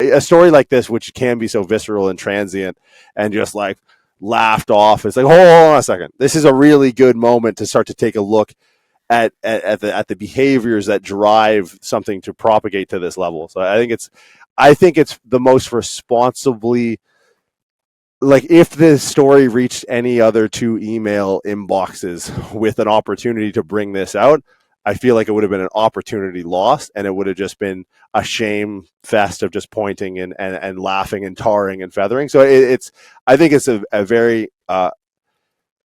a story like this, which can be so visceral and transient and just like laughed off. It's like, hold on a second. This is a really good moment to start to take a look at the behaviors that drive something to propagate to this level. So I think it's the most responsibly, like if this story reached any other two email inboxes with an opportunity to bring this out, I feel like it would have been an opportunity lost, and it would have just been a shame fest of just pointing and laughing and tarring and feathering. So I think it's a very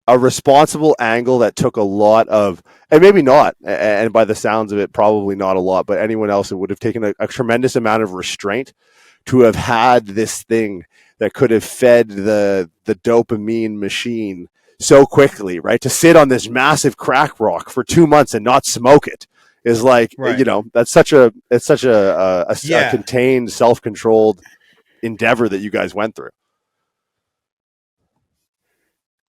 a responsible angle that took a lot of, and maybe not, and by the sounds of it, probably not a lot, but anyone else, it would have taken a tremendous amount of restraint to have had this thing that could have fed the dopamine machine so quickly, right? To sit on this massive crack rock for 2 months and not smoke it is like, right. That's such a contained, self-controlled endeavor that you guys went through.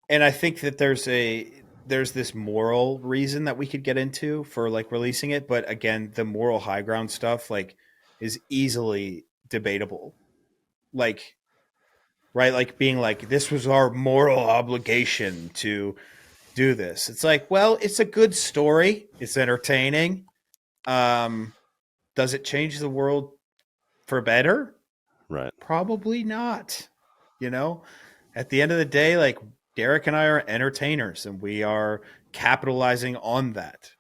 And I think that there's this moral reason that we could get into for like releasing it. But again, the moral high ground stuff like is easily debatable. Like, right. Like being like, this was our moral obligation to do this. It's like, well, it's a good story. It's entertaining. Does it change the world for better? Right. Probably not. At the end of the day, like, Derek and I are entertainers and we are capitalizing on that.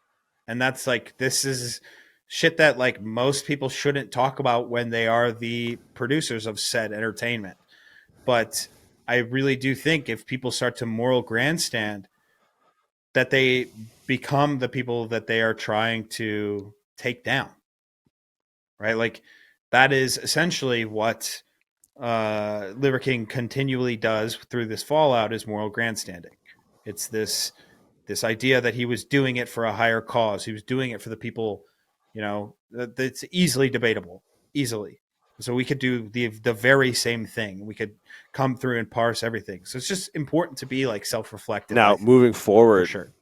And that's like, this is shit that like most people shouldn't talk about when they are the producers of said entertainment. But I really do think if people start to moral grandstand, that they become the people that they are trying to take down. Right? Like that is essentially what Liver King continually does through this fallout is moral grandstanding. It's this idea that he was doing it for a higher cause. He was doing it for the people, that's easily debatable, easily. So we could do the very same thing. We could come through and parse everything. So it's just important to be like self-reflective. Now, moving forward, sure.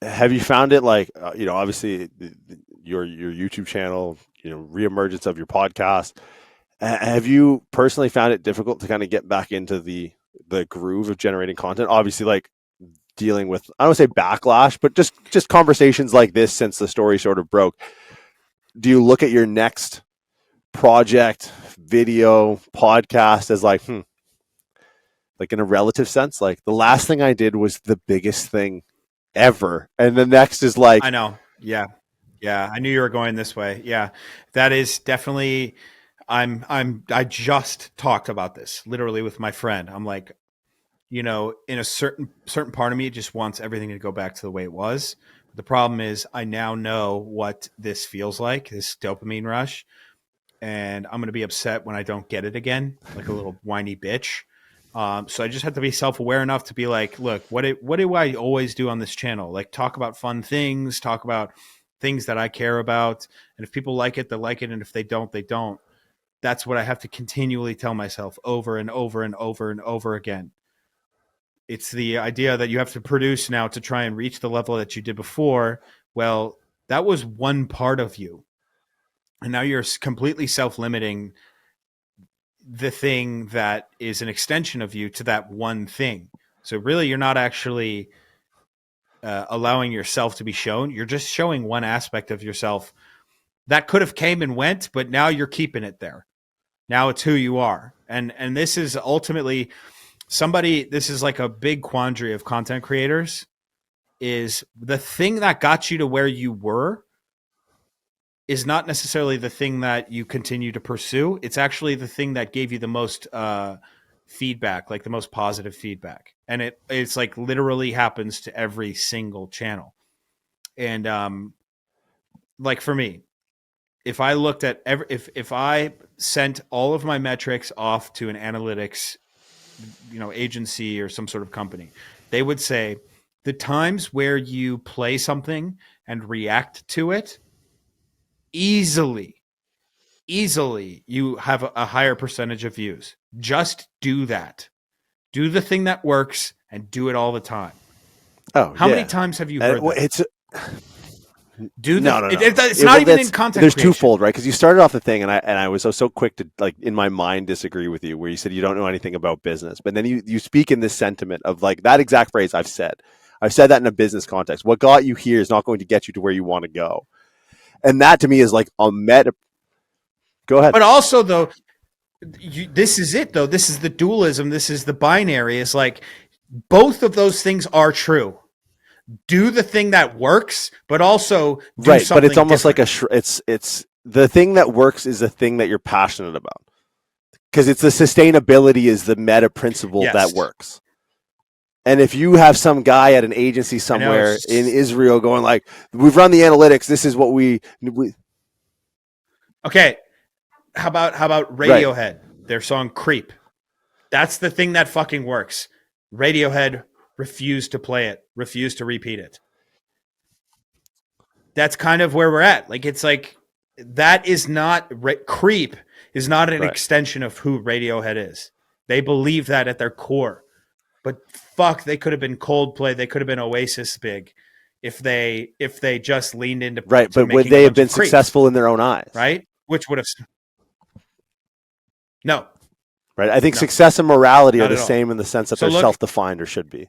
Have you found it like, obviously your YouTube channel, reemergence of your podcast, have you personally found it difficult to kind of get back into the groove of generating content? Obviously, like dealing with, I don't want to say backlash, but just conversations like this since the story sort of broke. Do you look at your next project, video, podcast as like in a relative sense? Like the last thing I did was the biggest thing ever, and the next is like, I know. Yeah. I knew you were going this way. Yeah, that is definitely. I just talked about this literally with my friend. I'm like, in a certain part of me, it just wants everything to go back to the way it was. The problem is I now know what this feels like, this dopamine rush, and I'm going to be upset when I don't get it again, like a little whiny bitch. So I just have to be self-aware enough to be like, look, what do I always do on this channel? Like talk about fun things, talk about things that I care about. And if people like it, they like it. And if they don't, they don't. That's what I have to continually tell myself over and over and over and over again. It's the idea that you have to produce now to try and reach the level that you did before. Well, that was one part of you. And now you're completely self-limiting the thing that is an extension of you to that one thing. So really, you're not actually allowing yourself to be shown. You're just showing one aspect of yourself that could have came and went, but now you're keeping it there. Now it's who you are. And this is ultimately this is like a big quandary of content creators, is the thing that got you to where you were is not necessarily the thing that you continue to pursue. It's actually the thing that gave you the most feedback, like the most positive feedback. And it's like literally happens to every single channel. And like for me, if I looked at if I sent all of my metrics off to an analytics, agency or some sort of company, they would say the times where you play something and react to it, easily you have a higher percentage of views. Just do that. Do the thing that works and do it all the time. Oh, how many times have you heard that? Do the, No. it's not even in content There's creation. twofold, right? Because you started off the thing, and I was so quick to, like, in my mind, disagree with you, where you said you don't know anything about business, but then you speak in this sentiment of, like, that exact phrase I've said that in a business context. What got you here is not going to get you to where you want to go, and that to me is like a meta. Go ahead. But also, though, this is it, though. This is the dualism. This is the binary. It's like both of those things are true. Do the thing that works, but also do right. something But it's almost different. like it's the thing that works is the thing that you're passionate about, because it's the sustainability is the meta principle Yes. that works. And if you have some guy at an agency somewhere in Israel going like, "We've run the analytics. This is what we." Okay, how about Radiohead? Right. Their song "Creep." That's the thing that fucking works. Radiohead refused to play it, refused to repeat it. That's kind of where we're at. Like, it's like that is not Creep is not an extension of who Radiohead is. They believe that at their core. But fuck, they could have been Coldplay. They could have been Oasis big if they just leaned into right. But would they have been successful in their own eyes? Right? Which would have no. Right. I think success and morality are the same in the sense that they're self-defined or should be.